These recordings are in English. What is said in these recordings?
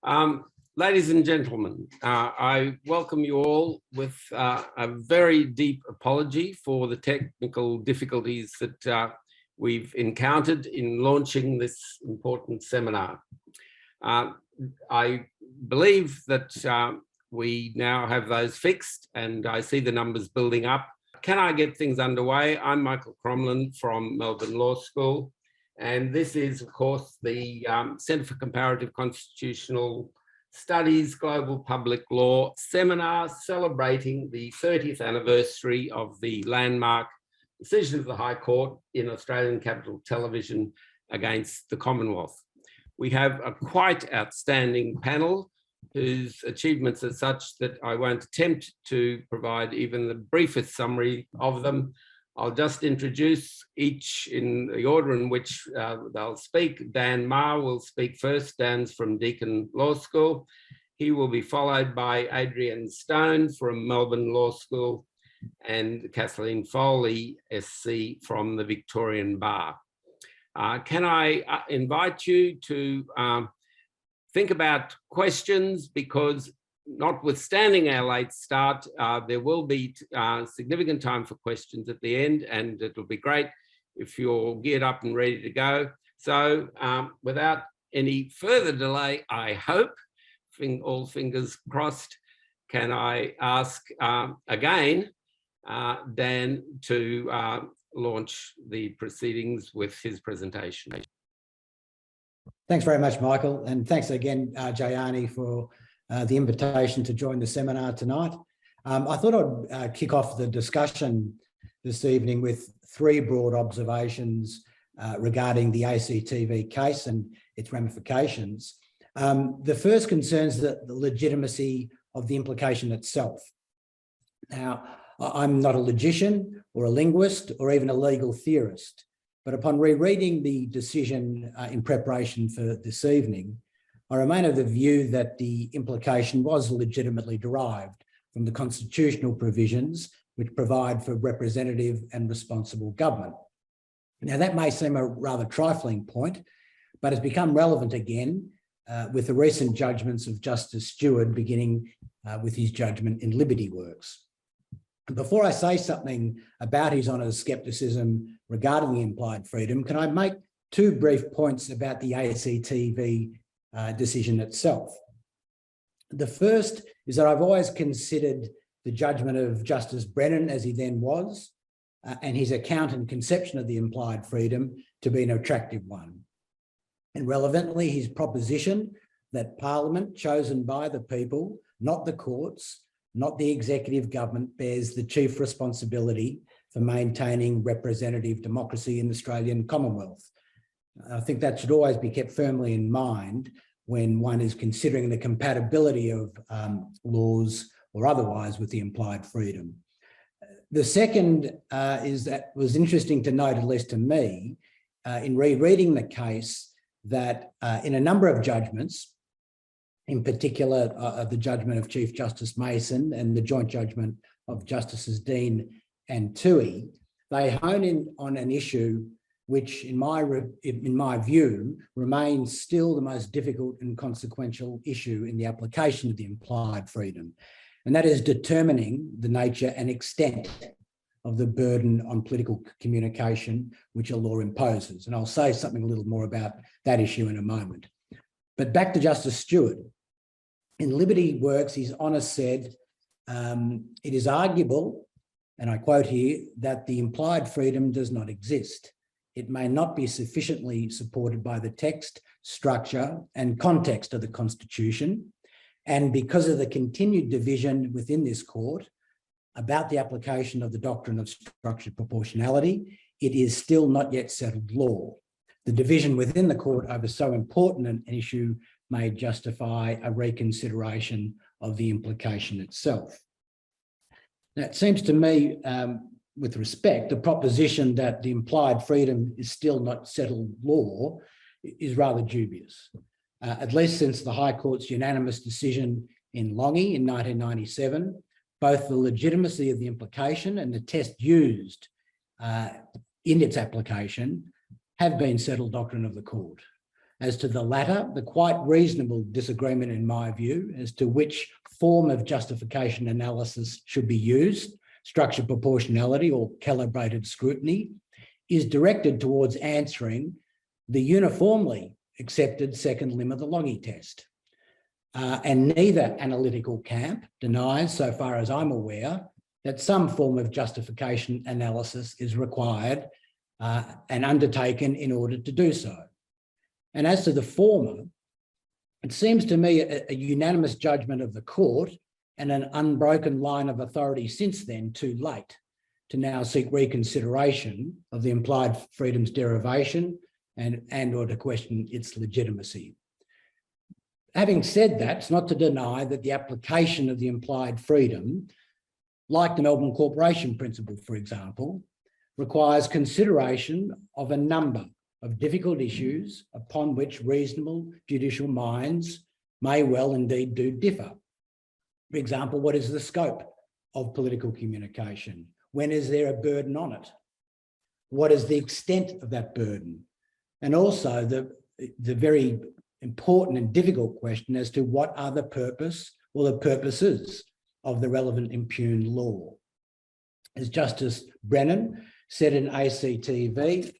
Ladies and gentlemen, I welcome you all with a very deep apology for the technical difficulties that we've encountered in launching this important seminar. I believe that we now have those fixed and I see the numbers building up. Can I get things underway? I'm Michael Crommelin from Melbourne Law School, and this is, of course, the Centre for Comparative Constitutional Studies Global Public Law seminar celebrating the 30th anniversary of the landmark decision of the High Court in Australian Capital Television against the Commonwealth. We have a quite outstanding panel whose achievements are such that I won't attempt to provide even the briefest summary of them. I'll just introduce each in the order in which they'll speak. Dan Meagher will speak first. Dan's from Deakin Law School. He will be followed by Adrienne Stone from Melbourne Law School and Kathleen Foley S.C from the Victorian Bar. Can I invite you to think about questions, because notwithstanding our late start, there will be significant time for questions at the end, and it'll be great if you're geared up and ready to go. So without any further delay, I hope, all fingers crossed, can I ask again Dan to launch the proceedings with his presentation. Thanks very much, Michael, and thanks again, Jayani, for the invitation to join the seminar tonight. I thought I'd kick off the discussion this evening with three broad observations regarding the ACTV case and its ramifications. The first concerns the legitimacy of the implication itself. Now, I'm not a logician or a linguist or even a legal theorist, but upon rereading the decision in preparation for this evening, I remain of the view that the implication was legitimately derived from the constitutional provisions which provide for representative and responsible government. Now, that may seem a rather trifling point, but has become relevant again with the recent judgments of Justice Stewart, beginning with his judgment in Liberty Works. Before I say something about His Honour's scepticism regarding the implied freedom, can I make two brief points about the ACTV decision itself? The first is that I've always considered the judgment of Justice Brennan, as he then was, and his account and conception of the implied freedom to be an attractive one. And relevantly, his proposition that Parliament, chosen by the people, not the courts, not the executive government, bears the chief responsibility for maintaining representative democracy in the Australian Commonwealth. I think that should always be kept firmly in mind when one is considering the compatibility of laws or otherwise with the implied freedom. The second is that was interesting to note, at least to me, in rereading the case, that in a number of judgments, in particular the judgment of Chief Justice Mason and the joint judgment of Justices Dean and Toohey, they hone in on an issue which, in my view, remains still the most difficult and consequential issue in the application of the implied freedom, and that is determining the nature and extent of the burden on political communication which a law imposes. And I'll say something a little more about that issue in a moment. But back to Justice Stewart. In Liberty Works, His Honour said, it is arguable, and I quote here, that the implied freedom does not exist. It may not be sufficiently supported by the text, structure, and context of the Constitution. And because of the continued division within this court about the application of the doctrine of structured proportionality, it is still not yet settled law. The division within the court over so important an issue may justify a reconsideration of the implication itself. Now, it seems to me, with respect, the proposition that the implied freedom is still not settled law is rather dubious, at least since the High Court's unanimous decision in Longy in 1997. Both the legitimacy of the implication and the test used in its application have been settled doctrine of the court. As to the latter, the quite reasonable disagreement, in my view, as to which form of justification analysis should be used, structured proportionality or calibrated scrutiny, is directed towards answering the uniformly accepted second limb of the Logie test. And neither analytical camp denies, so far as I'm aware, that some form of justification analysis is required and undertaken in order to do so. And as to the former, it seems to me a unanimous judgment of the court and an unbroken line of authority since then too late to now seek reconsideration of the implied freedom's derivation and or to question its legitimacy. Having said that, it's not to deny that the application of the implied freedom, like the Melbourne Corporation Principle, for example, requires consideration of a number of difficult issues upon which reasonable judicial minds may well indeed do differ. For example, what is the scope of political communication? When is there a burden on it? What is the extent of that burden? And also the very important and difficult question as to what are the purpose or the purposes of the relevant impugned law. As Justice Brennan said in ACTV,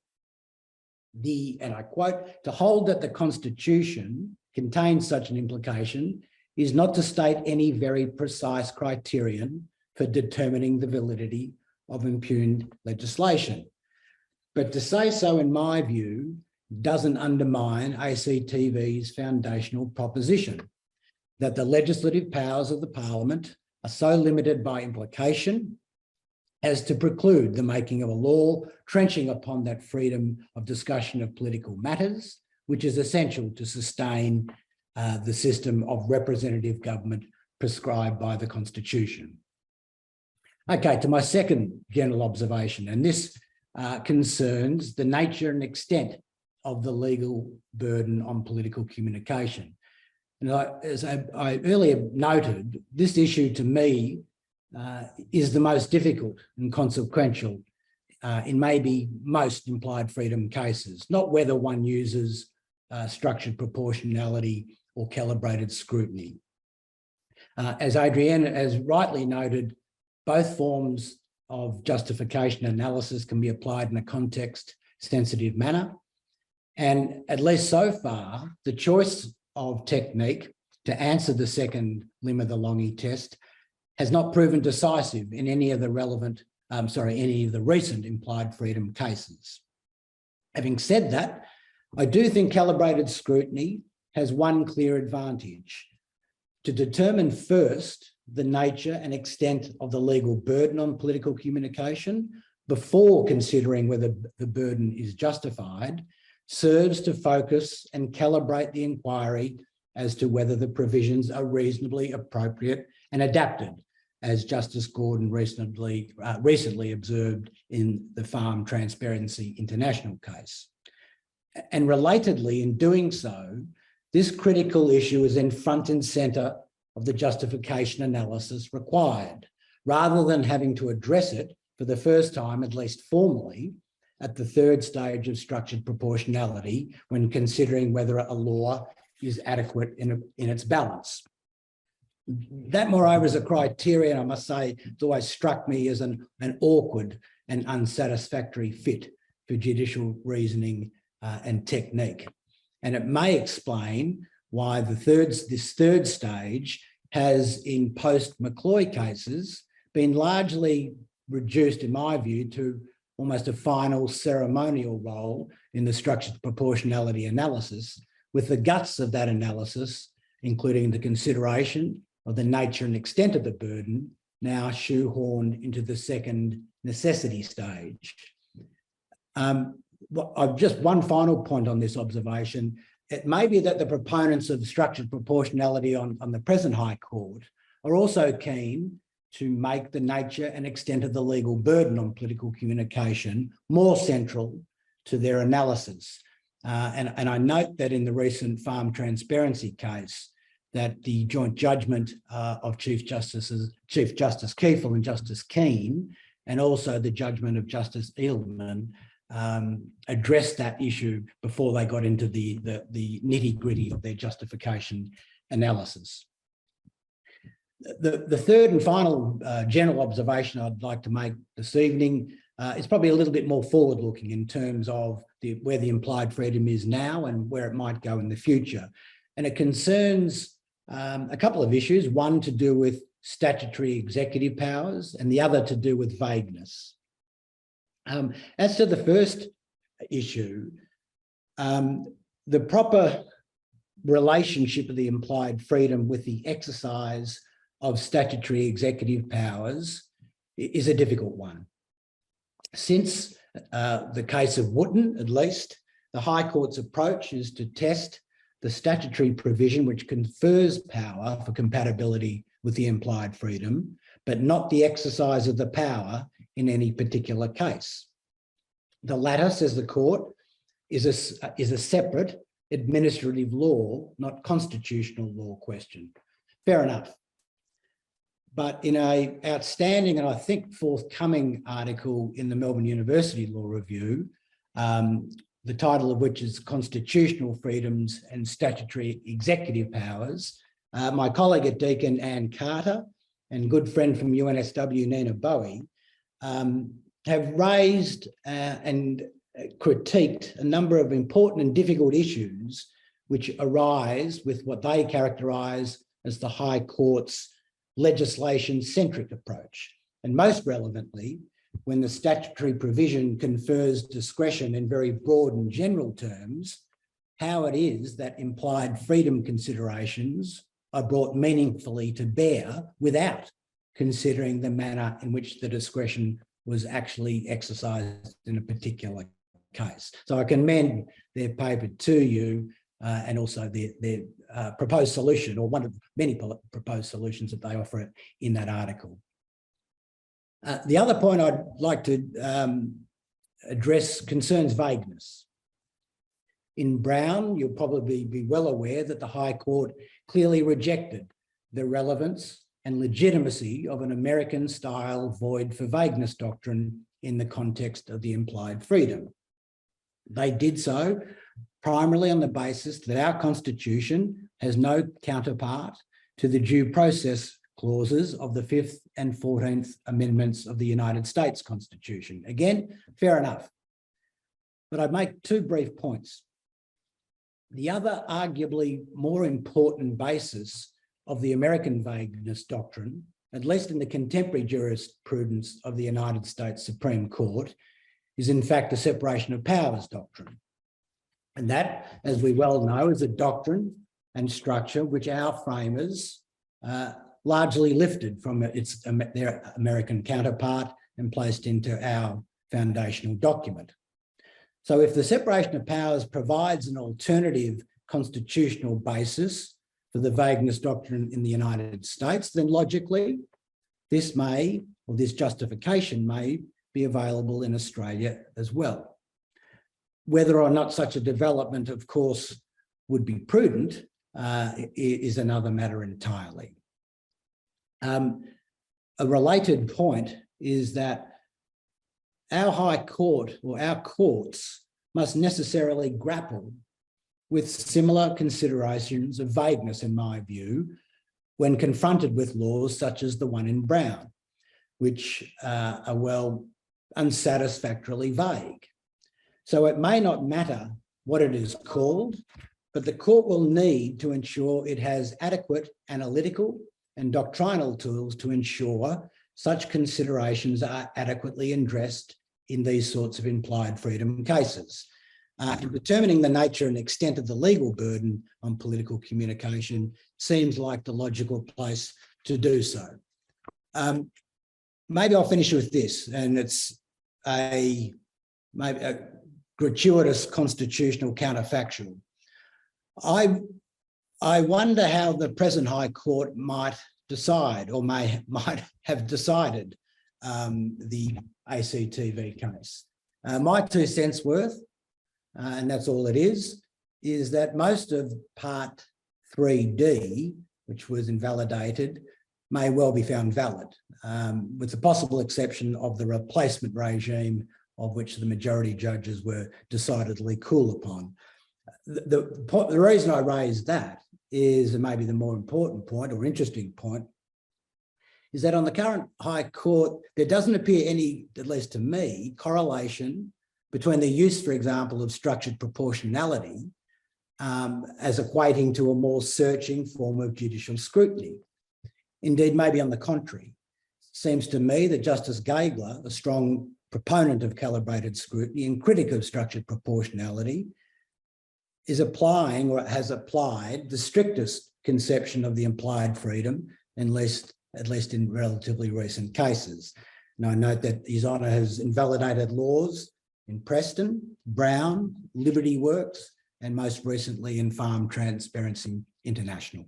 and I quote, "To hold that the Constitution contains such an implication is not to state any very precise criterion for determining the validity of impugned legislation. But to say so, in my view, doesn't undermine ACTV's foundational proposition that the legislative powers of the Parliament are so limited by implication as to preclude the making of a law trenching upon that freedom of discussion of political matters, which is essential to sustain the system of representative government prescribed by the Constitution." Okay, to my second general observation, and this concerns the nature and extent of the legal burden on political communication. And as I earlier noted, this issue to me is the most difficult and consequential in maybe most implied freedom cases, not whether one uses structured proportionality or calibrated scrutiny. As Adrienne has rightly noted, both forms of justification analysis can be applied in a context-sensitive manner. And at least so far, the choice of technique to answer the second limb of the Logie test has not proven decisive in any of the any of the recent implied freedom cases. Having said that, I do think calibrated scrutiny has one clear advantage: to determine first the nature and extent of the legal burden on political communication before considering whether the burden is justified serves to focus and calibrate the inquiry as to whether the provisions are reasonably appropriate and adapted, as Justice Gordon recently observed in the Farm Transparency International case. And relatedly, in doing so, this critical issue is in front and centre of the justification analysis required, rather than having to address it for the first time, at least formally, at the third stage of structured proportionality when considering whether a law is adequate in its balance. That, moreover, is a criterion, I must say, it's always struck me as an awkward and unsatisfactory fit for judicial reasoning and technique. And it may explain why this third stage has, in post-McCloy cases, been largely reduced, in my view, to almost a final ceremonial role in the structured proportionality analysis, with the guts of that analysis, including the consideration of the nature and extent of the burden, now shoehorned into the second necessity stage. Just one final point on this observation. It may be that the proponents of structured proportionality on the present High Court are also keen to make the nature and extent of the legal burden on political communication more central to their analysis. And I note that in the recent Farm Transparency case, that the joint judgment of Chief Justice Kiefel and Justice Keane, and also the judgment of Justice Edelman, address that issue before they got into the nitty-gritty of their justification analysis. The third and final general observation I'd like to make this evening is probably a little bit more forward-looking in terms of where the implied freedom is now and where it might go in the future. And it concerns a couple of issues, one to do with statutory executive powers and the other to do with vagueness. As to the first issue, the proper relationship of the implied freedom with the exercise of statutory executive powers is a difficult one. Since the case of Wotton, at least, the High Court's approach is to test the statutory provision which confers power for compatibility with the implied freedom, but not the exercise of the power in any particular case. The latter, says the court, is a separate administrative law, not constitutional law question. Fair enough. But in an outstanding and I think forthcoming article in the Melbourne University Law Review, the title of which is Constitutional Freedoms and Statutory Executive Powers, my colleague at Deakin, Anne Carter, and good friend from UNSW, Nina Bowie, have raised and critiqued a number of important and difficult issues which arise with what they characterise as the High Court's legislation-centric approach. And most relevantly, when the statutory provision confers discretion in very broad and general terms, how it is that implied freedom considerations are brought meaningfully to bear without considering the manner in which the discretion was actually exercised in a particular case. So I commend their paper to you and also their proposed solution, or one of many proposed solutions that they offer in that article. The other point I'd like to address concerns vagueness. In Brown, you'll probably be well aware that the High Court clearly rejected the relevance and legitimacy of an American-style void for vagueness doctrine in the context of the implied freedom. They did so primarily on the basis that our Constitution has no counterpart to the due process clauses of the 5th and 14th Amendments of the United States Constitution. Again, fair enough. But I'd make two brief points. The other arguably more important basis of the American vagueness doctrine, at least in the contemporary jurisprudence of the United States Supreme Court, is in fact the separation of powers doctrine. And that, as we well know, is a doctrine and structure which our framers largely lifted from their American counterpart and placed into our foundational document. So if the separation of powers provides an alternative constitutional basis for the vagueness doctrine in the United States, then logically this justification may be available in Australia as well. Whether or not such a development, of course, would be prudent is another matter entirely. A related point is that our High Court, or our courts, must necessarily grapple with similar considerations of vagueness, in my view, when confronted with laws such as the one in Brown, which are well unsatisfactorily vague. So it may not matter what it is called, but the court will need to ensure it has adequate analytical and doctrinal tools to ensure such considerations are adequately addressed in these sorts of implied freedom cases. And determining the nature and extent of the legal burden on political communication seems like the logical place to do so. Maybe I'll finish with this, and it's maybe a gratuitous constitutional counterfactual. I wonder how the present High Court might decide, or might have decided, the ACTV case. My 2 cents worth, and that's all it is that most of Part 3D, which was invalidated, may well be found valid, with the possible exception of the replacement regime of which the majority judges were decidedly cool upon. The reason I raise that is, and maybe the more important point or interesting point, is that on the current High Court, there doesn't appear any, at least to me, correlation between the use, for example, of structured proportionality as equating to a more searching form of judicial scrutiny. Indeed, maybe on the contrary. Seems to me that Justice Gabler, a strong proponent of calibrated scrutiny and critic of structured proportionality, is applying or has applied the strictest conception of the implied freedom, at least in relatively recent cases. And I note that His Honour has invalidated laws in Preston, Brown, Liberty Works, and most recently in Farm Transparency International.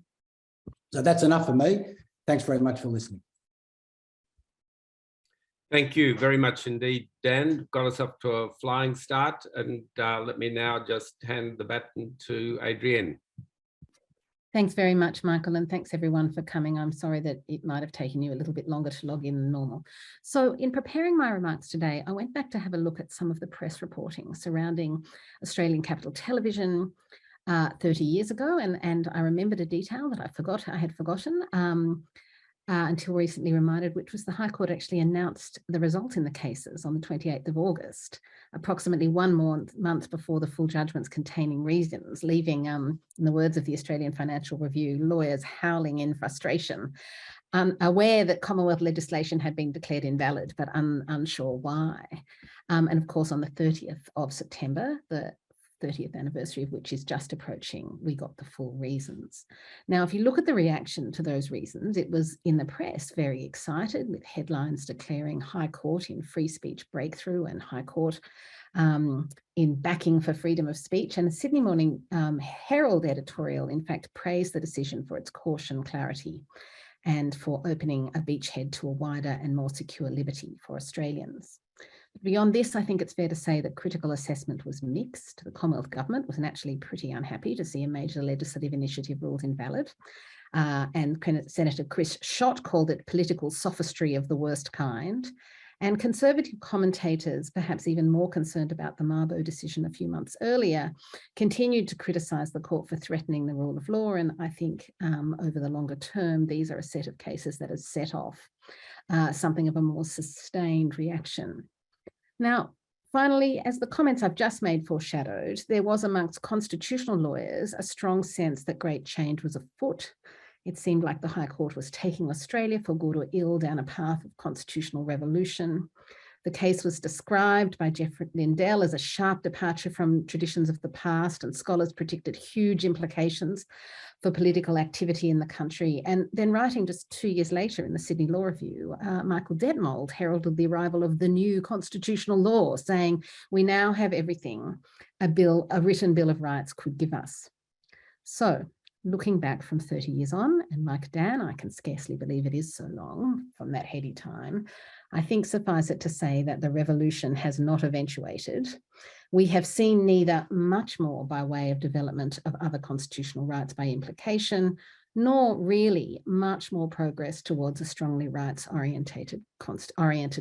So that's enough for me. Thanks very much for listening. Thank you very much indeed, Dan. Got us up to a flying start, and let me now just hand the baton to Adrienne. Thanks very much, Michael, and thanks everyone for coming. I'm sorry that it might have taken you a little bit longer to log in than normal. So in preparing my remarks today, I went back to have a look at some of the press reporting surrounding Australian Capital Television 30 years ago, and I remembered a detail that I had forgotten until recently reminded, which was the High Court actually announced the result in the cases on the 28th of August, approximately 1 month before the full judgments containing reasons, leaving, in the words of the Australian Financial Review, lawyers howling in frustration, aware that Commonwealth legislation had been declared invalid, but unsure why. And of course, on the 30th of September, the 30th anniversary of which is just approaching, we got the full reasons. Now, if you look at the reaction to those reasons, it was in the press very excited, with headlines declaring High Court in free speech breakthrough and High Court in backing for freedom of speech. And the Sydney Morning Herald editorial, in fact, praised the decision for its caution, clarity, and for opening a beachhead to a wider and more secure liberty for Australians. Beyond this, I think it's fair to say that critical assessment was mixed. The Commonwealth government was actually pretty unhappy to see a major legislative initiative ruled invalid. And Senator Chris Schott called it political sophistry of the worst kind. And Conservative commentators, perhaps even more concerned about the Mabo decision a few months earlier, continued to criticise the court for threatening the rule of law. And I think over the longer term, these are a set of cases that has set off something of a more sustained reaction. Now, finally, as the comments I've just made foreshadowed, there was amongst constitutional lawyers a strong sense that great change was afoot. It seemed like the High Court was taking Australia, for good or ill, down a path of constitutional revolution. The case was described by Geoffrey Lindell as a sharp departure from traditions of the past, and scholars predicted huge implications for political activity in the country. And then writing just 2 years later in the Sydney Law Review, Michael Detmold heralded the arrival of the new constitutional law, saying, "We now have everything a written Bill of Rights could give us." So, looking back from 30 years on, and like Dan, I can scarcely believe it is so long from that heady time, I think suffice it to say that the revolution has not eventuated. We have seen neither much more by way of development of other constitutional rights by implication, nor really much more progress towards a strongly rights-oriented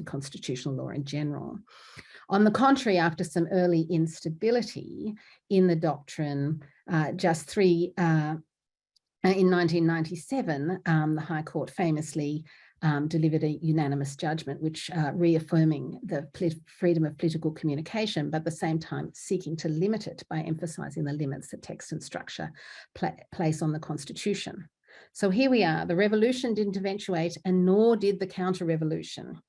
constitutional law in general. On the contrary, after some early instability in the doctrine, in 1997, the High Court famously delivered a unanimous judgment which reaffirming the freedom of political communication, but at the same time seeking to limit it by emphasising the limits that text and structure place on the Constitution. So here we are. The revolution didn't eventuate, and nor did the counter-revolution.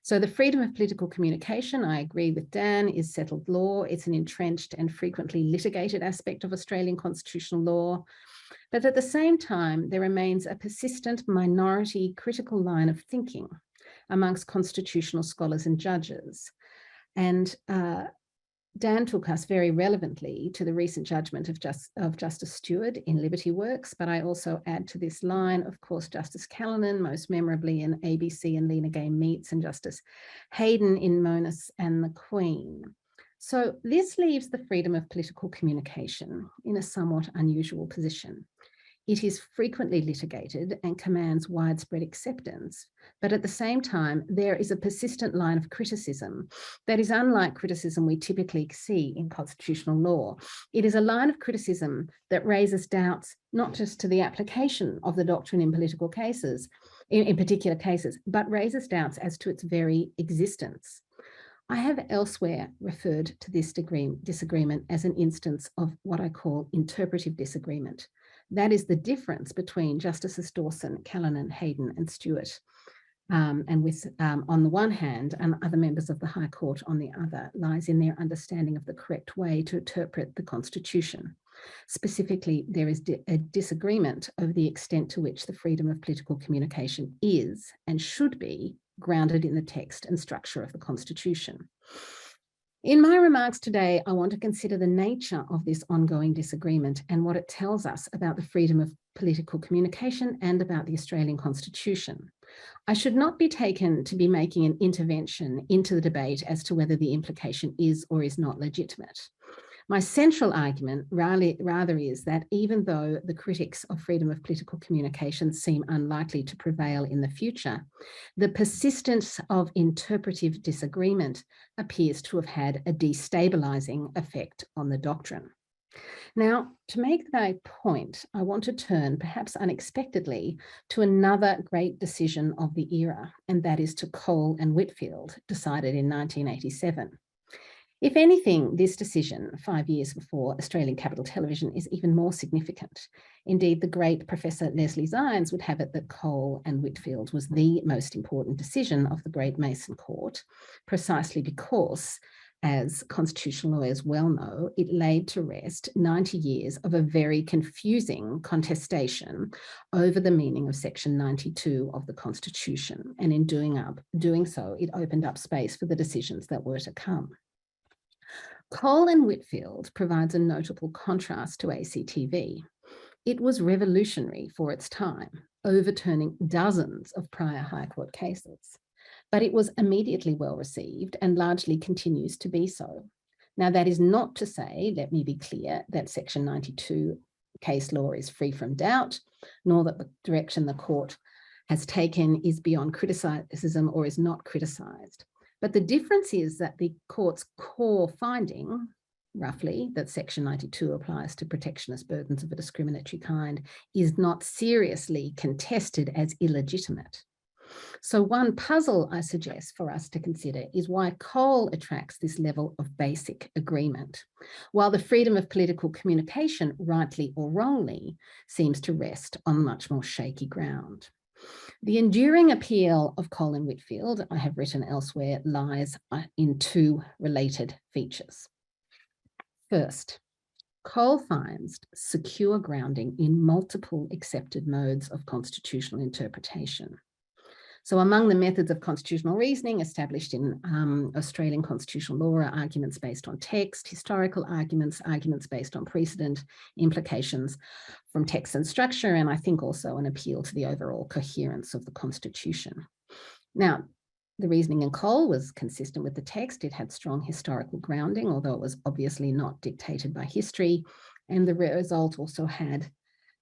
So the freedom of political communication, I agree with Dan, is settled law. It's an entrenched and frequently litigated aspect of Australian constitutional law. But at the same time, there remains a persistent minority critical line of thinking amongst constitutional scholars and judges. And Dan took us very relevantly to the recent judgment of Justice Stewart in Liberty Works, but I also add to this line, of course, Justice Callanan, most memorably in ABC and Lena Gay Meets, and Justice Hayden in Monis and the Queen. So this leaves the freedom of political communication in a somewhat unusual position. It is frequently litigated and commands widespread acceptance. But at the same time, there is a persistent line of criticism that is unlike criticism we typically see in constitutional law. It is a line of criticism that raises doubts not just to the application of the doctrine in political cases, in particular cases, but raises doubts as to its very existence. I have elsewhere referred to this disagreement as an instance of what I call interpretive disagreement. That is the difference between Justices Dawson, Callanan, Hayden, and Stewart, and with, on the one hand, and other members of the High Court on the other, lies in their understanding of the correct way to interpret the Constitution. Specifically, there is a disagreement over the extent to which the freedom of political communication is and should be grounded in the text and structure of the Constitution. In my remarks today, I want to consider the nature of this ongoing disagreement and what it tells us about the freedom of political communication and about the Australian Constitution. I should not be taken to be making an intervention into the debate as to whether the implication is or is not legitimate. My central argument rather is that even though the critics of freedom of political communication seem unlikely to prevail in the future, the persistence of interpretive disagreement appears to have had a destabilising effect on the doctrine. Now, to make that point, I want to turn, perhaps unexpectedly, to another great decision of the era, and that is to Cole and Whitfield, decided in 1987. If anything, this decision, 5 years before Australian Capital Television, is even more significant. Indeed, the great Professor Leslie Zines would have it that Cole and Whitfield was the most important decision of the Great Mason Court, precisely because, as constitutional lawyers well know, it laid to rest 90 years of a very confusing contestation over the meaning of Section 92 of the Constitution. And in doing so, it opened up space for the decisions that were to come. Cole and Whitfield provides a notable contrast to ACTV. It was revolutionary for its time, overturning dozens of prior High Court cases, but it was immediately well received and largely continues to be so. Now, that is not to say, let me be clear, that Section 92 case law is free from doubt, nor that the direction the court has taken is beyond criticism or is not criticised. But the difference is that the court's core finding, roughly, that Section 92 applies to protectionist burdens of a discriminatory kind, is not seriously contested as illegitimate. So one puzzle I suggest for us to consider is why Cole attracts this level of basic agreement, while the freedom of political communication, rightly or wrongly, seems to rest on much more shaky ground. The enduring appeal of Cole and Whitfield, I have written elsewhere, lies in two related features. First, Cole finds secure grounding in multiple accepted modes of constitutional interpretation. So among the methods of constitutional reasoning established in Australian constitutional law are arguments based on text, historical arguments, arguments based on precedent, implications from text and structure, and I think also an appeal to the overall coherence of the Constitution. Now, the reasoning in Cole was consistent with the text. It had strong historical grounding, although it was obviously not dictated by history, and the result also had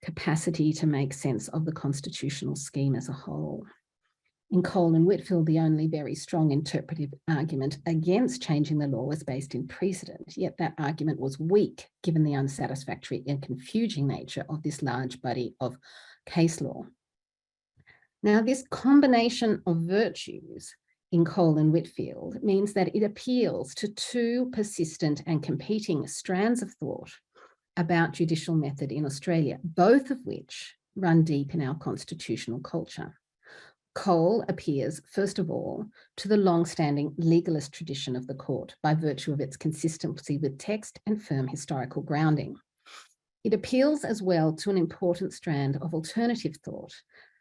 capacity to make sense of the constitutional scheme as a whole. In Cole and Whitfield, the only very strong interpretive argument against changing the law was based in precedent, yet that argument was weak given the unsatisfactory and confusing nature of this large body of case law. Now, this combination of virtues in Cole and Whitfield means that it appeals to two persistent and competing strands of thought about judicial method in Australia, both of which run deep in our constitutional culture. Cole appeals, first of all, to the long-standing legalist tradition of the court by virtue of its consistency with text and firm historical grounding. It appeals as well to an important strand of alternative thought,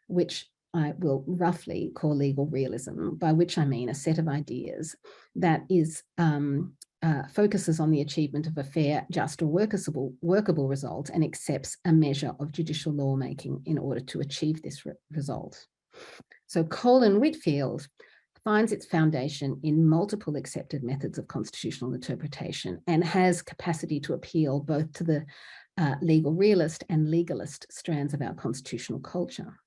which I will roughly call legal realism, by which I mean a set of ideas that is focuses on the achievement of a fair, just, or workable result and accepts a measure of judicial lawmaking in order to achieve this result. So Cole and Whitfield finds its foundation in multiple accepted methods of constitutional interpretation and has capacity to appeal both to the legal realist and legalist strands of our constitutional culture.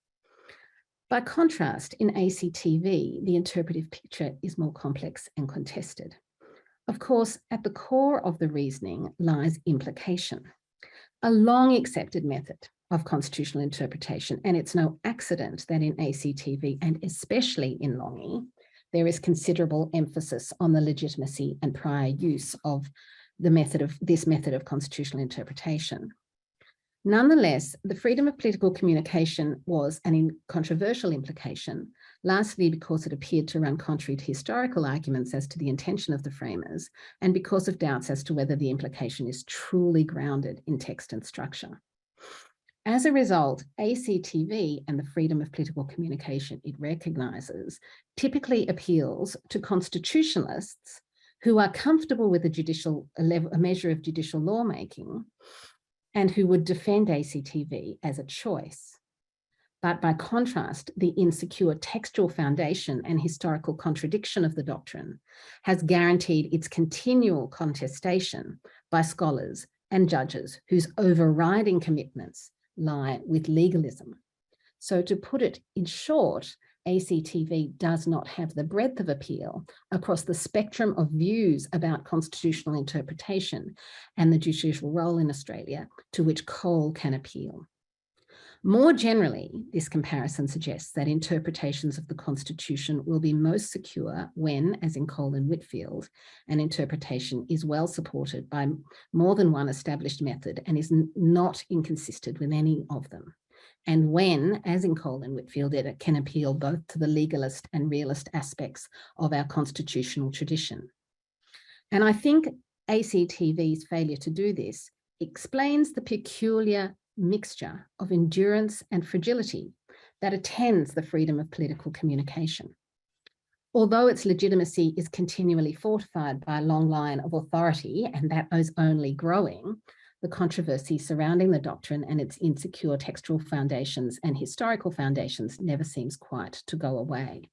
By contrast, in ACTV, the interpretive picture is more complex and contested. Of course, at the core of the reasoning lies implication, a long accepted method of constitutional interpretation, and it's no accident that in ACTV, and especially in Longy, there is considerable emphasis on the legitimacy and prior use of this method of constitutional interpretation. Nonetheless, the freedom of political communication was an controversial implication, largely because it appeared to run contrary to historical arguments as to the intention of the framers, and because of doubts as to whether the implication is truly grounded in text and structure. As a result, ACTV and the freedom of political communication it recognises typically appeals to constitutionalists who are comfortable with a measure of judicial lawmaking and who would defend ACTV as a choice. But by contrast, the insecure textual foundation and historical contradiction of the doctrine has guaranteed its continual contestation by scholars and judges whose overriding commitments lie with legalism. So to put it in short, ACTV does not have the breadth of appeal across the spectrum of views about constitutional interpretation and the judicial role in Australia to which Cole can appeal. More generally, this comparison suggests that interpretations of the Constitution will be most secure when, as in Cole and Whitfield, an interpretation is well supported by more than one established method and is not inconsistent with any of them. And when, as in Cole and Whitfield, it can appeal both to the legalist and realist aspects of our constitutional tradition. And I think ACTV's failure to do this explains the peculiar mixture of endurance and fragility that attends the freedom of political communication. Although its legitimacy is continually fortified by a long line of authority, and that is only growing, the controversy surrounding the doctrine and its insecure textual foundations and historical foundations never seems quite to go away.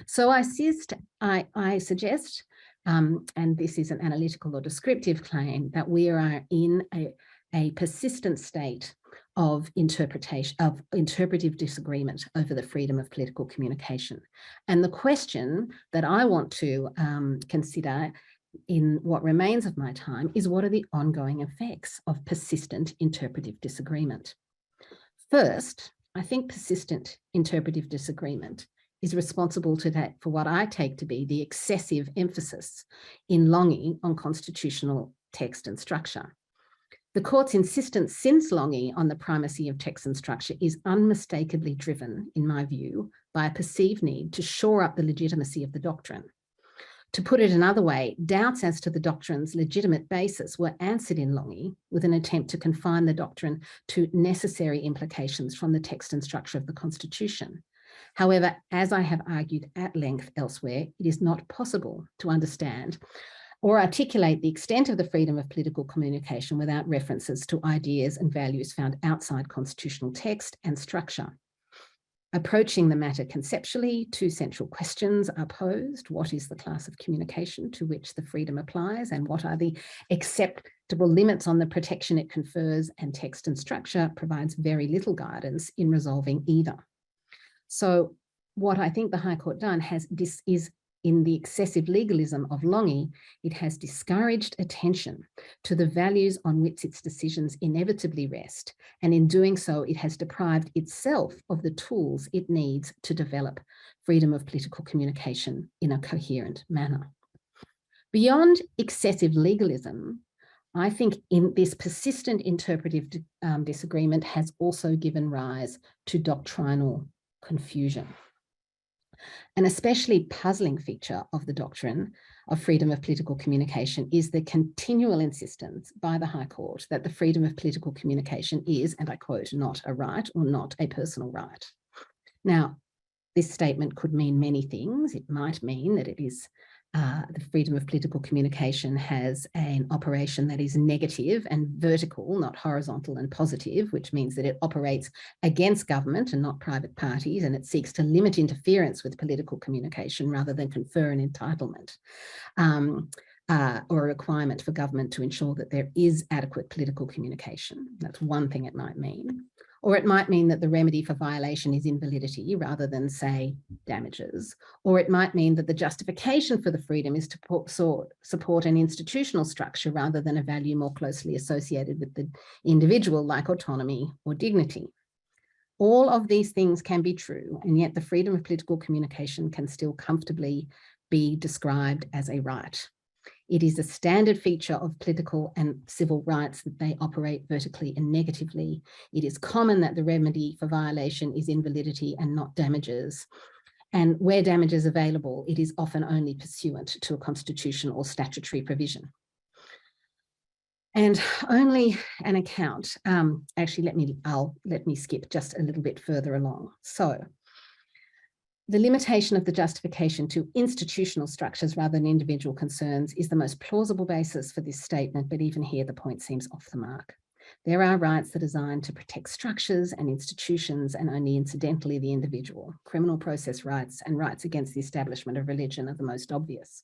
So I suggest, and this is an analytical or descriptive claim, that we are in a persistent state of interpretive disagreement over the freedom of political communication. And the question that I want to consider in what remains of my time is, what are the ongoing effects of persistent interpretive disagreement? First, I think persistent interpretive disagreement is responsible for what I take to be the excessive emphasis in Longy on constitutional text and structure. The court's insistence since Longy on the primacy of text and structure is unmistakably driven, in my view, by a perceived need to shore up the legitimacy of the doctrine. To put it another way, doubts as to the doctrine's legitimate basis were answered in Longy with an attempt to confine the doctrine to necessary implications from the text and structure of the Constitution. However, as I have argued at length elsewhere, it is not possible to understand or articulate the extent of the freedom of political communication without references to ideas and values found outside constitutional text and structure. Approaching the matter conceptually, two central questions are posed. What is the class of communication to which the freedom applies, and what are the acceptable limits on the protection it confers? And text and structure provides very little guidance in resolving either. So what I think the High Court done is in the excessive legalism of Longy, it has discouraged attention to the values on which its decisions inevitably rest, and in doing so, it has deprived itself of the tools it needs to develop freedom of political communication in a coherent manner. Beyond excessive legalism, I think in this persistent interpretive disagreement has also given rise to doctrinal confusion. An especially puzzling feature of the doctrine of freedom of political communication is the continual insistence by the High Court that the freedom of political communication is, and I quote, not a right or not a personal right. Now, this statement could mean many things. It might mean that it is the freedom of political communication has an operation that is negative and vertical, not horizontal and positive, which means that it operates against government and not private parties, and it seeks to limit interference with political communication rather than confer an entitlement. or a requirement for government to ensure that there is adequate political communication. That's one thing it might mean. Or it might mean that the remedy for violation is invalidity rather than, say, damages. Or it might mean that the justification for the freedom is to support an institutional structure rather than a value more closely associated with the individual, like autonomy or dignity. All of these things can be true, and yet the freedom of political communication can still comfortably be described as a right. It is a standard feature of political and civil rights that they operate vertically and negatively. It is common that the remedy for violation is invalidity and not damages. And where damage is available, it is often only pursuant to a constitutional or statutory provision. And only an account, actually, let me skip just a little bit further along. So, the limitation of the justification to institutional structures rather than individual concerns is the most plausible basis for this statement, but even here the point seems off the mark. There are rights that are designed to protect structures and institutions and only incidentally the individual. Criminal process rights and rights against the establishment of religion are the most obvious.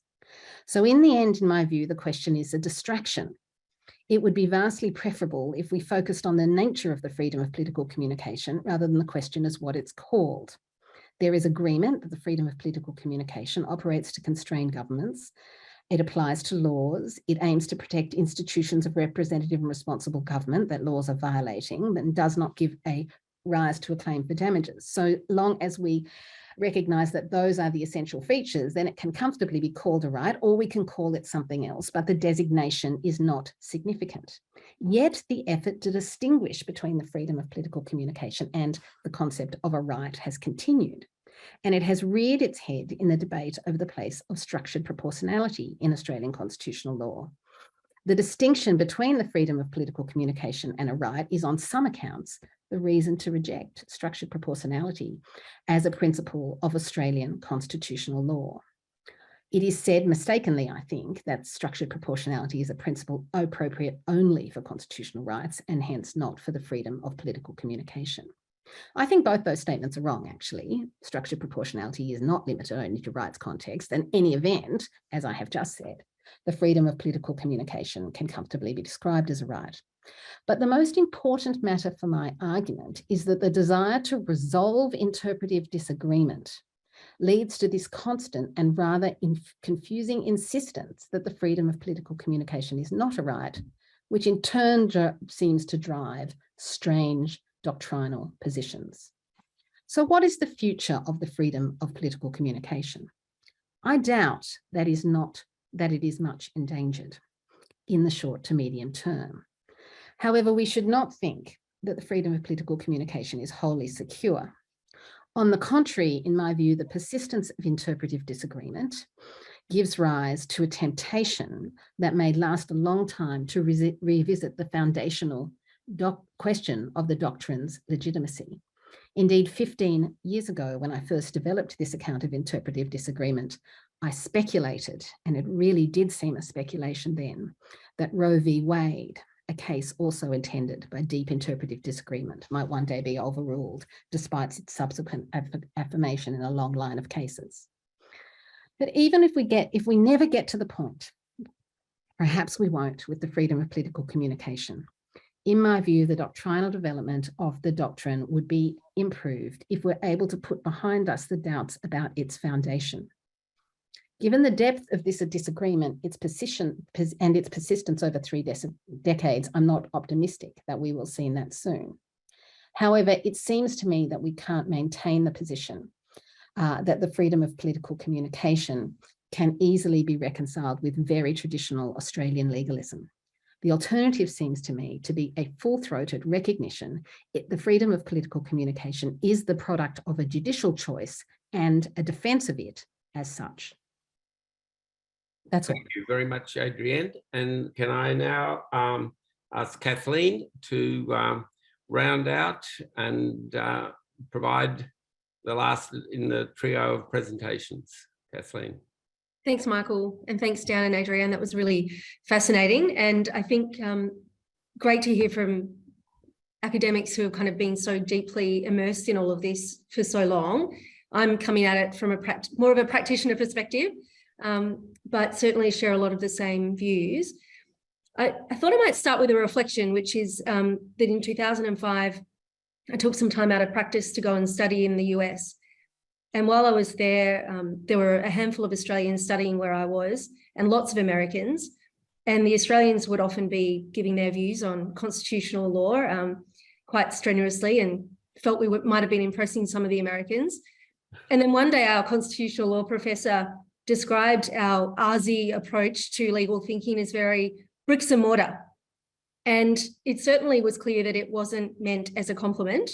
So in the end, in my view, the question is a distraction. It would be vastly preferable if we focused on the nature of the freedom of political communication rather than the question as what it's called. There is agreement that the freedom of political communication operates to constrain governments. It applies to laws. It aims to protect institutions of representative and responsible government that laws are violating, and does not give a rise to a claim for damages. So long as we recognise that those are the essential features, then it can comfortably be called a right, or we can call it something else, but the designation is not significant. Yet the effort to distinguish between the freedom of political communication and the concept of a right has continued. And it has reared its head in the debate over the place of structured proportionality in Australian constitutional law. The distinction between the freedom of political communication and a right is, on some accounts, the reason to reject structured proportionality as a principle of Australian constitutional law. It is said mistakenly, I think, that structured proportionality is a principle appropriate only for constitutional rights and hence not for the freedom of political communication. I think both those statements are wrong, actually. Structured proportionality is not limited only to rights context, and any event, as I have just said, the freedom of political communication can comfortably be described as a right. But the most important matter for my argument is that the desire to resolve interpretive disagreement leads to this constant and rather confusing insistence that the freedom of political communication is not a right, which in turn seems to drive strange doctrinal positions. So what is the future of the freedom of political communication? I doubt that it is much endangered in the short to medium term. However, we should not think that the freedom of political communication is wholly secure. On the contrary, in my view, the persistence of interpretive disagreement gives rise to a temptation that may last a long time to revisit the foundational question of the doctrine's legitimacy. Indeed, 15 years ago, when I first developed this account of interpretive disagreement, I speculated, and it really did seem a speculation then, that Roe v. Wade, a case also intended by deep interpretive disagreement, might one day be overruled, despite its subsequent affirmation in a long line of cases. But even if we never get to the point, perhaps we won't with the freedom of political communication. In my view, the doctrinal development of the doctrine would be improved if we're able to put behind us the doubts about its foundation. Given the depth of this disagreement, its persistence over 3 decades, I'm not optimistic that we will see that soon. However, it seems to me that we can't maintain the position that the freedom of political communication can easily be reconciled with very traditional Australian legalism. The alternative seems to me to be a full-throated recognition that the freedom of political communication is the product of a judicial choice and a defence of it as such. That's all. Thank you very much, Adrienne. And can I now ask Kathleen to round out and provide the last in the trio of presentations? Kathleen. Thanks, Michael, and thanks, Dan and Adrienne. That was really fascinating, and I think great to hear from academics who have kind of been so deeply immersed in all of this for so long. I'm coming at it from more of a practitioner perspective, but certainly share a lot of the same views. I thought I might start with a reflection, which is that in 2005, I took some time out of practice to go and study in the US. And while I was there, there were a handful of Australians studying where I was and lots of Americans. And the Australians would often be giving their views on constitutional law quite strenuously, and felt we might have been impressing some of the Americans. And then one day our constitutional law professor described our RZ approach to legal thinking as very bricks and mortar. And it certainly was clear that it wasn't meant as a compliment.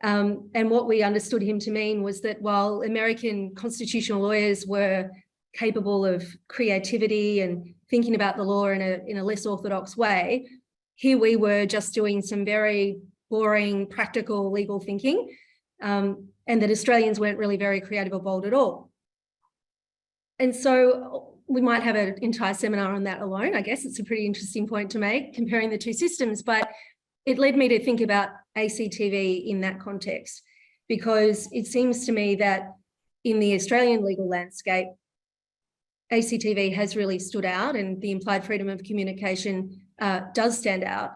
And what we understood him to mean was that while American constitutional lawyers were capable of creativity and thinking about the law in a less orthodox way, here we were just doing some very boring, practical legal thinking, and that Australians weren't really very creative or bold at all. And so we might have an entire seminar on that alone. I guess it's a pretty interesting point to make, comparing the two systems, but it led me to think about ACTV in that context, because it seems to me that in the Australian legal landscape, ACTV has really stood out, and the implied freedom of communication does stand out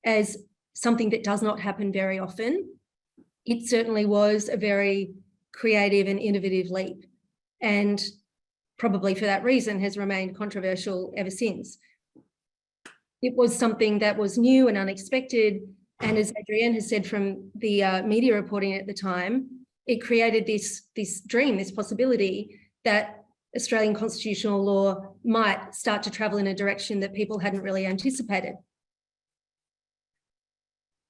as something that does not happen very often. It certainly was a very creative and innovative leap, and probably for that reason has remained controversial ever since. It was something that was new and unexpected, and as Adrienne has said from the media reporting at the time, it created this dream, this possibility that Australian constitutional law might start to travel in a direction that people hadn't really anticipated.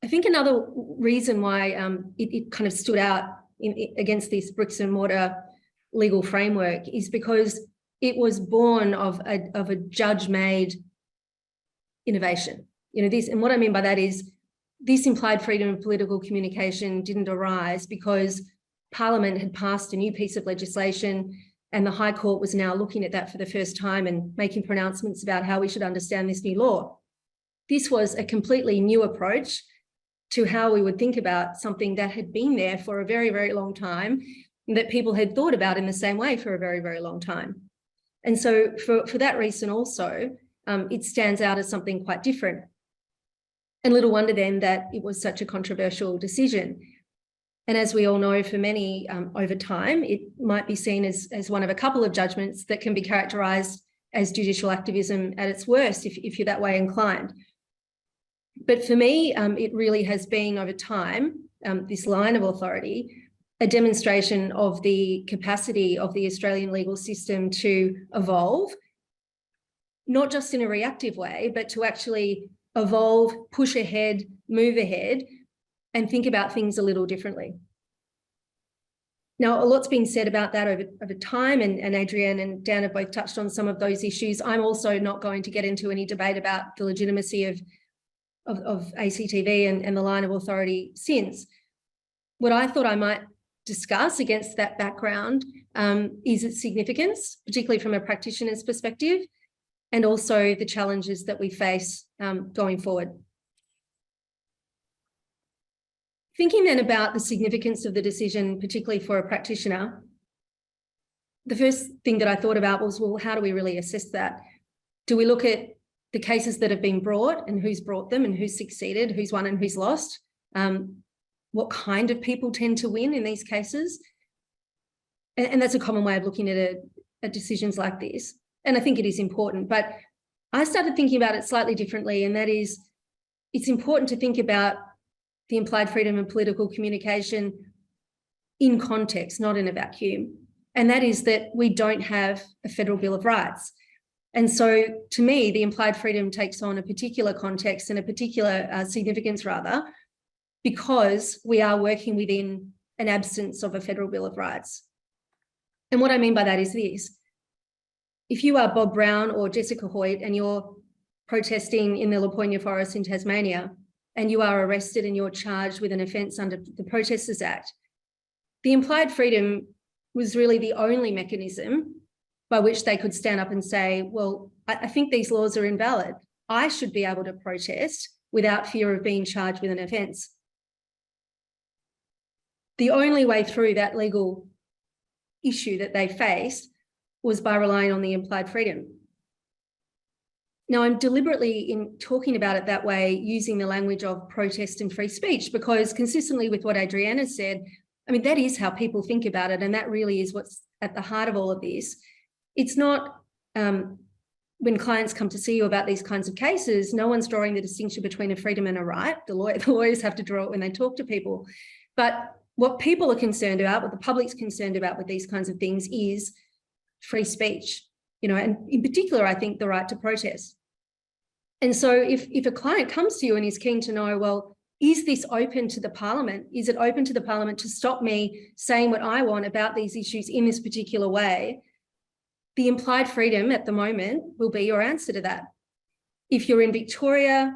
I think another reason why it kind of stood out against this bricks and mortar legal framework is because it was born of a judge-made innovation. You know, this, and what I mean by that is this implied freedom of political communication didn't arise because Parliament had passed a new piece of legislation and the High Court was now looking at that for the first time and making pronouncements about how we should understand this new law. This was a completely new approach to how we would think about something that had been there for a very, very long time, and that people had thought about in the same way for a very, very long time. And so for that reason also, it stands out as something quite different. And little wonder then that it was such a controversial decision. And as we all know, for many over time, it might be seen as one of a couple of judgments that can be characterised as judicial activism at its worst, if you're that way inclined. But for me, it really has been over time, this line of authority, a demonstration of the capacity of the Australian legal system to evolve, not just in a reactive way, but to actually evolve, push ahead, move ahead, and think about things a little differently. Now, a lot's been said about that over time, and Adrienne and Dan have both touched on some of those issues. I'm also not going to get into any debate about the legitimacy of ACTV and the line of authority since. What I thought I might discuss against that background is its significance, particularly from a practitioner's perspective, and also the challenges that we face going forward. Thinking then about the significance of the decision, particularly for a practitioner, the first thing that I thought about was, well, how do we really assess that? Do we look at the cases that have been brought and who's brought them and who's succeeded, who's won and who's lost? What kind of people tend to win in these cases? And that's a common way of looking at decisions like this. And I think it is important, but I started thinking about it slightly differently, and that is, it's important to think about the implied freedom of political communication in context, not in a vacuum. And that is that we don't have a federal Bill of Rights. And so to me, the implied freedom takes on a particular context and a particular significance rather, because we are working within an absence of a federal Bill of Rights. And what I mean by that is this: if you are Bob Brown or Jessica Hoyt and you're protesting in the Laponia Forest in Tasmania, and you are arrested and you're charged with an offence under the Protesters Act, the implied freedom was really the only mechanism by which they could stand up and say, well, I think these laws are invalid. I should be able to protest without fear of being charged with an offence. The only way through that legal issue that they faced was by relying on the implied freedom. Now, I'm deliberately, in talking about it that way, using the language of protest and free speech, because consistently with what Adrienne has said, I mean, that is how people think about it. And that really is what's at the heart of all of this. It's not, when clients come to see you about these kinds of cases, no one's drawing the distinction between a freedom and a right. The lawyers have to draw it when they talk to people. But what people are concerned about, what the public's concerned about with these kinds of things is free speech, you know, and in particular, I think the right to protest. And so if a client comes to you and is keen to know, well, is this open to the Parliament? Is it open to the Parliament to stop me saying what I want about these issues in this particular way? The implied freedom at the moment will be your answer to that. If you're in Victoria,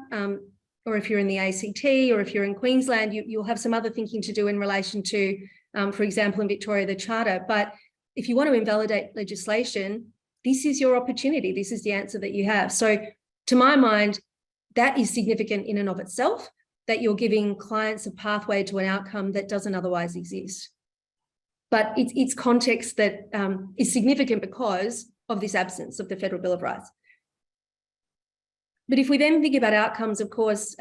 or if you're in the ACT, or if you're in Queensland, you'll have some other thinking to do in relation to, for example, in Victoria, the Charter. But if you want to invalidate legislation, this is your opportunity. This is the answer that you have. So to my mind, that is significant in and of itself, that you're giving clients a pathway to an outcome that doesn't otherwise exist. But it's context that is significant because of this absence of the Federal Bill of Rights. But if we then think about outcomes, of course,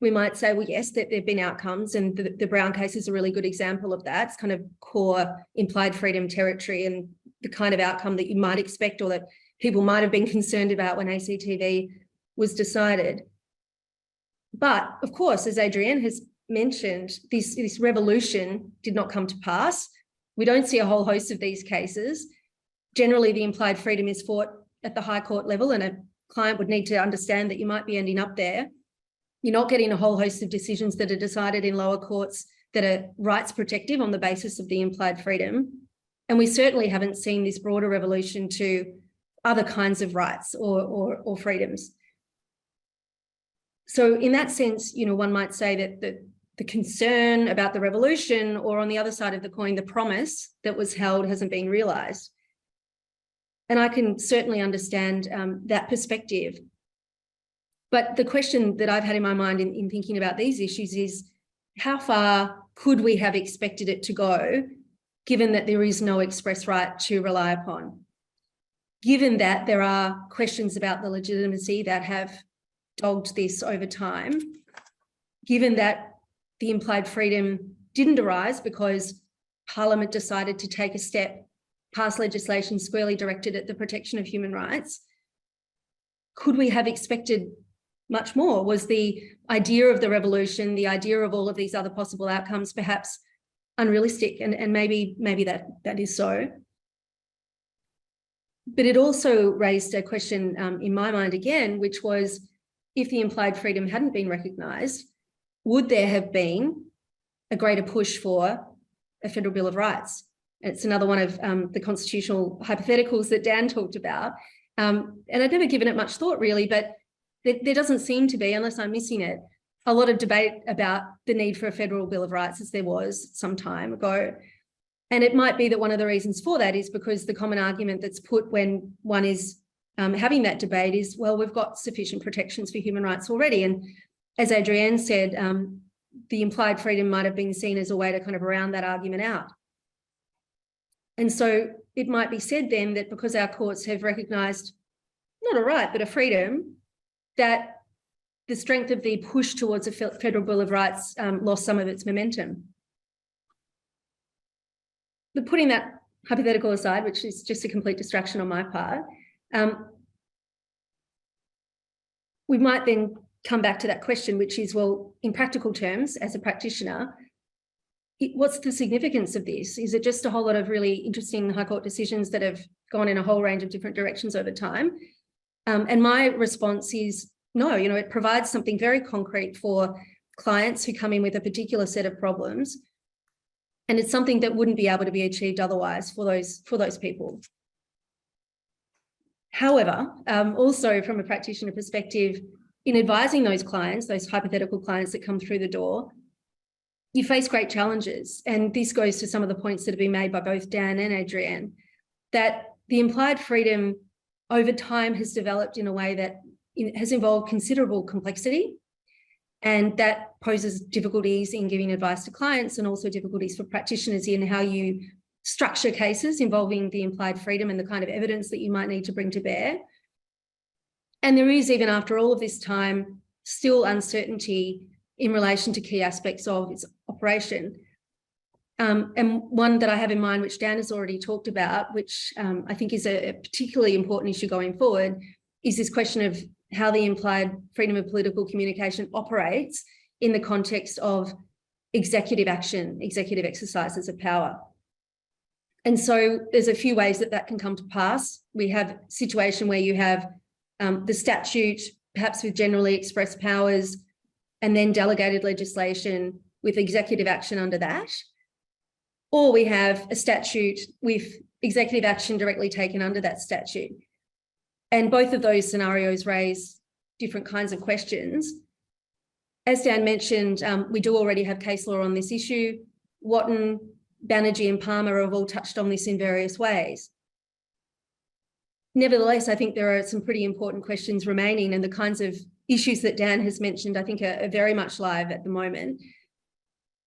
we might say, well, yes, that there have been outcomes, and the Brown case is a really good example of that. It's kind of core implied freedom territory and the kind of outcome that you might expect or that people might have been concerned about when ACTV was decided. But of course, as Adrienne has mentioned, this revolution did not come to pass. We don't see a whole host of these cases. Generally, the implied freedom is fought at the High Court level, and a client would need to understand that you might be ending up there. You're not getting a whole host of decisions that are decided in lower courts that are rights protective on the basis of the implied freedom. And we certainly haven't seen this broader revolution to other kinds of rights or freedoms. So in that sense, you know, one might say that the concern about the revolution, or on the other side of the coin, the promise that was held, hasn't been realised. And I can certainly understand that perspective. But the question that I've had in my mind in thinking about these issues is, how far could we have expected it to go, given that there is no express right to rely upon? Given that there are questions about the legitimacy that have dogged this over time, given that the implied freedom didn't arise because Parliament decided to take a step, pass legislation squarely directed at the protection of human rights, could we have expected much more? Was the idea of the revolution, the idea of all of these other possible outcomes, perhaps unrealistic? And maybe that is so. But it also raised a question in my mind again, which was, if the implied freedom hadn't been recognised, would there have been a greater push for a Federal Bill of Rights? It's another one of the constitutional hypotheticals that Dan talked about. And I'd never given it much thought, really, but there doesn't seem to be, unless I'm missing it, a lot of debate about the need for a Federal Bill of Rights, as there was some time ago. And it might be that one of the reasons for that is because the common argument that's put when one is having that debate is, well, we've got sufficient protections for human rights already. And as Adrienne said, the implied freedom might have been seen as a way to kind of round that argument out. And so it might be said then that because our courts have recognised not a right, but a freedom, that the strength of the push towards a Federal Bill of Rights lost some of its momentum. But putting that hypothetical aside, which is just a complete distraction on my part, we might then come back to that question, which is, well, in practical terms, as a practitioner, what's the significance of this? Is it just a whole lot of really interesting High Court decisions that have gone in a whole range of different directions over time? And my response is no. You know, it provides something very concrete for clients who come in with a particular set of problems, and it's something that wouldn't be able to be achieved otherwise for those people. However, also from a practitioner perspective, in advising those clients, those hypothetical clients that come through the door, you face great challenges. And this goes to some of the points that have been made by both Dan and Adrienne, that the implied freedom over time has developed in a way that has involved considerable complexity, and that poses difficulties in giving advice to clients, and also difficulties for practitioners in how you structure cases involving the implied freedom and the kind of evidence that you might need to bring to bear. And there is, even after all of this time, still uncertainty in relation to key aspects of its operation. And one that I have in mind, which Dan has already talked about, which I think is a particularly important issue going forward, is this question of how the implied freedom of political communication operates in the context of executive action, executive exercises of power. And so there's a few ways that that can come to pass. We have a situation where you have the statute, perhaps with generally expressed powers, and then delegated legislation with executive action under that. Or we have a statute with executive action directly taken under that statute. And both of those scenarios raise different kinds of questions. As Dan mentioned, we do already have case law on this issue. Watton, Banerjee and Palmer have all touched on this in various ways. Nevertheless, I think there are some pretty important questions remaining, and the kinds of issues that Dan has mentioned, I think, are very much live at the moment.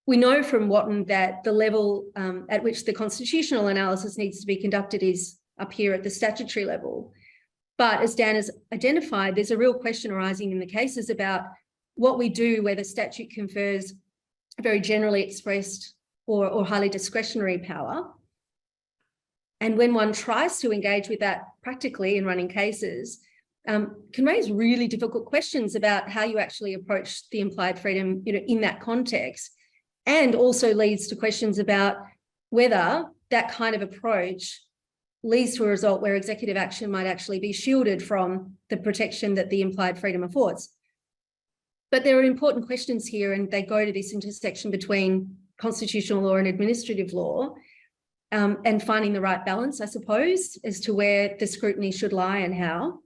We know from Watton that the level at which the constitutional analysis needs to be conducted is up here at the statutory level. But as Dan has identified, there's a real question arising in the cases about what we do where the statute confers a very generally expressed or highly discretionary power. And when one tries to engage with that practically in running cases, can raise really difficult questions about how you actually approach the implied freedom, in that context, and also leads to questions about whether that kind of approach leads to a result where executive action might actually be shielded from the protection that the implied freedom affords. But there are important questions here, and they go to this intersection between constitutional law and administrative law, and finding the right balance, I suppose, as to where the scrutiny should lie and how.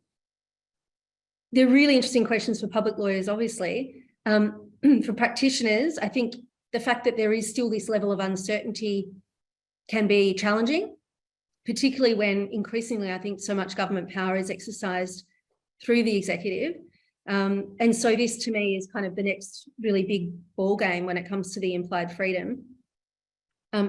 They're really interesting questions for public lawyers, obviously. For practitioners, I think the fact that there is still this level of uncertainty can be challenging, particularly when increasingly, I think, so much government power is exercised through the executive. And so this, to me, is kind of the next really big ball game when it comes to the implied freedom.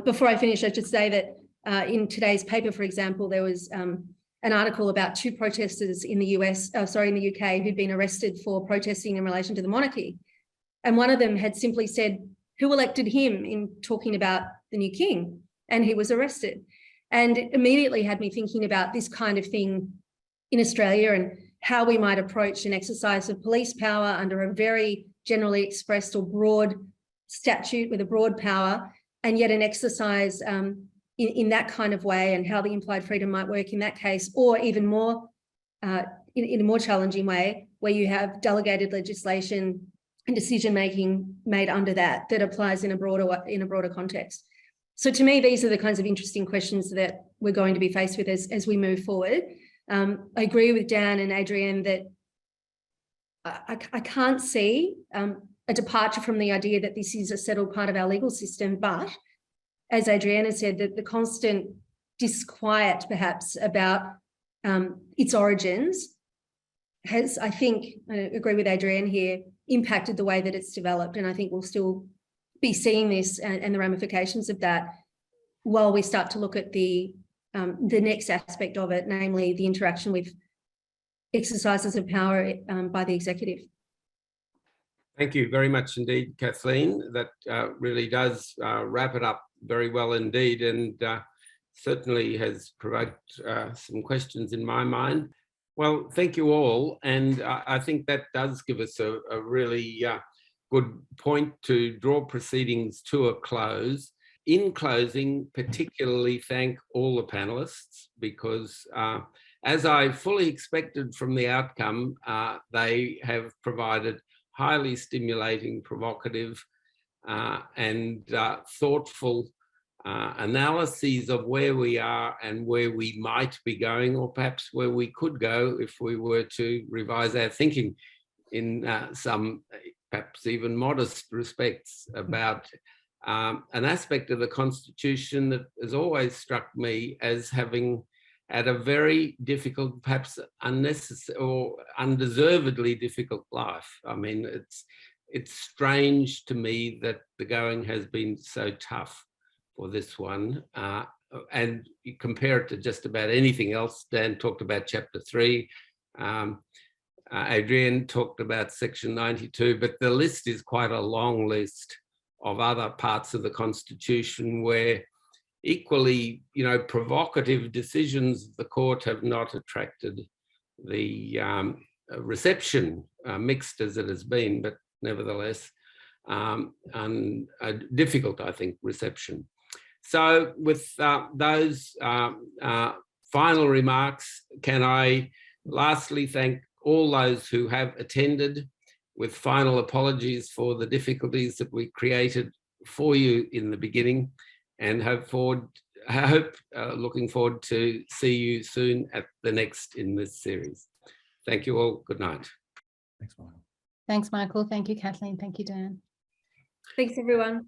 Before I finish, I should say that in today's paper, for example, there was an article about two protesters in the in the UK who'd been arrested for protesting in relation to the monarchy. And one of them had simply said, who elected him, in talking about the new king, and he was arrested. And it immediately had me thinking about this kind of thing in Australia and how we might approach an exercise of police power under a very generally expressed or broad statute with a broad power, and yet an exercise in that kind of way, and how the implied freedom might work in that case, or even more in a more challenging way, where you have delegated legislation and decision-making made under that applies in a broader context. So to me, these are the kinds of interesting questions that we're going to be faced with as we move forward. I agree with Dan and Adrienne that I can't see a departure from the idea that this is a settled part of our legal system, but as Adrienne has said, that the constant disquiet perhaps about its origins has, I think, I agree with Adrienne here, impacted the way that it's developed. And I think we'll still be seeing this and the ramifications of that while we start to look at the next aspect of it, namely the interaction with exercises of power by the executive. Thank you very much indeed, Kathleen. That really does wrap it up very well indeed, and certainly has provoked some questions in my mind. Well, thank you all. And I think that does give us a really good point to draw proceedings to a close. In closing, particularly thank all the panellists, because as I fully expected from the outcome, they have provided highly stimulating, provocative and thoughtful analyses of where we are and where we might be going, or perhaps where we could go if we were to revise our thinking in some perhaps even modest respects about an aspect of the Constitution that has always struck me as having had a very difficult, perhaps unnecessary or undeservedly difficult life. I mean, it's strange to me that the going has been so tough for this one. and you compare it to just about anything else. Dan talked about chapter 3. Adrienne talked about section 92, but the list is quite a long list of other parts of the Constitution where equally, provocative decisions of the court have not attracted the reception, mixed as it has been, but nevertheless, and a difficult, I think, reception. So with those final remarks, can I lastly thank all those who have attended, with final apologies for the difficulties that we created for you in the beginning, and looking forward to see you soon at the next in this series. Thank you all. Good night. Thanks, Michael. Thanks, Michael. Thank you, Kathleen. Thank you, Dan. Thanks, everyone.